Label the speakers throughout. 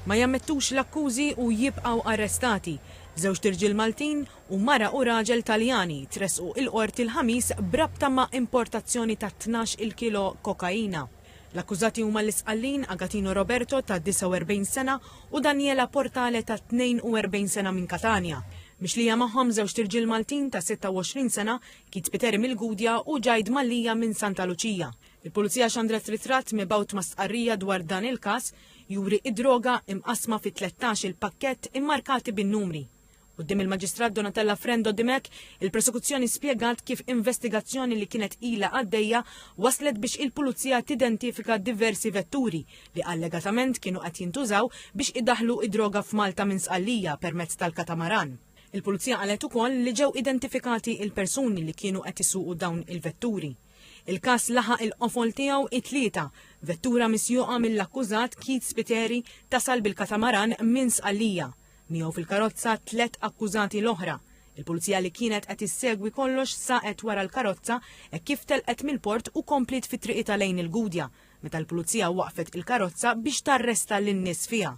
Speaker 1: ma jammettux l-akkużi u jibqgħu arrestati. Żewġ tirġiel Maltin u mara u raġel Taljani tresqu il-qorti il-ħamis brabta ma' importazzjoni ta' 12 kilo kokaina. L-akkużati huma l-isqallin Agatino Roberto ta' 49 sena u Daniela Portale ta' 42 sena minn Katania. Mixlija magħhom żewġ tirġiel Maltin ta' 26 sena, Kit Spiteri mill-Gudja u Ġajd Mallija minn Santa Lucia. Il-Pulizija xandret ritratt mibgħut ma' stqarrija dwar dan il-każ juri id-droga imqasma fi 13 pakkett immarkati bin-numri. Quddiem il-Maġistrat Donatella Frendo Dimek, il-prosekuzzjoni spjegat kif investigazzjoni li kienet ilha għaddejja waslet biex il-Pulizija tidentifika diversi vetturi li allegatament kienu qed jintużaw biex idaħlu id-droga f'Malta minn Sqallija permezz tal-katamaran. Il-Pulizija qalet ukoll li ġew identifikati il-persuni li kienu qed isuqu dawn il-vetturi. Il-każ laħaq il-qofol tiegħu it-tlieta, vettura misjuqa mill-akkużat Kit Spiteri tasal bil-katamaran minn Sqallija. Miegħu fil-karozza 3 akkużati l-oħra. Il-Pulizija li kienet qed issegwi kollox saqet wara l-karozza hekk kif telqet mill-port u komplit fit-triqita lejn il-Gudja, meta l-Pulizija waqfet il-karozza biex tarresta lin-nies fiha.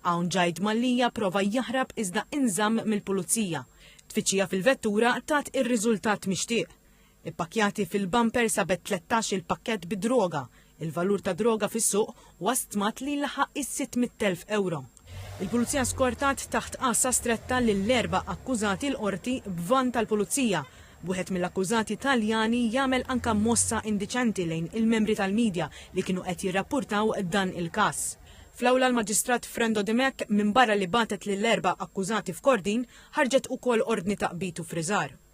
Speaker 1: Hawn Ġajd Mallija prova jaħrab iżda inżamm mill-Pulizija. Tfittxija fil-vettura tat ir-riżultat mixtieq. Ippakjati fil-bumper sabet 13 il-pakkett bid-droga. Il-valur ta' droga fis-suq wastmat li laħaq is-600,000 euro. Il-Pulizija skortat taħt qassa stretta lill-4 akkużati l-qorti b'van tal-Pulizija. Wieħed mill-akkużati Taljani jagħmel anke mossa indiċenti lejn il-membri tal-medja li kienu qed jirrappurtaw dan il-każ. Fl-awla l-Maġistrat Frendo Dimek minbarra li batet lill-4 akkużati f'Kordin ħarġet ukoll ordni ta' qbitu friżar.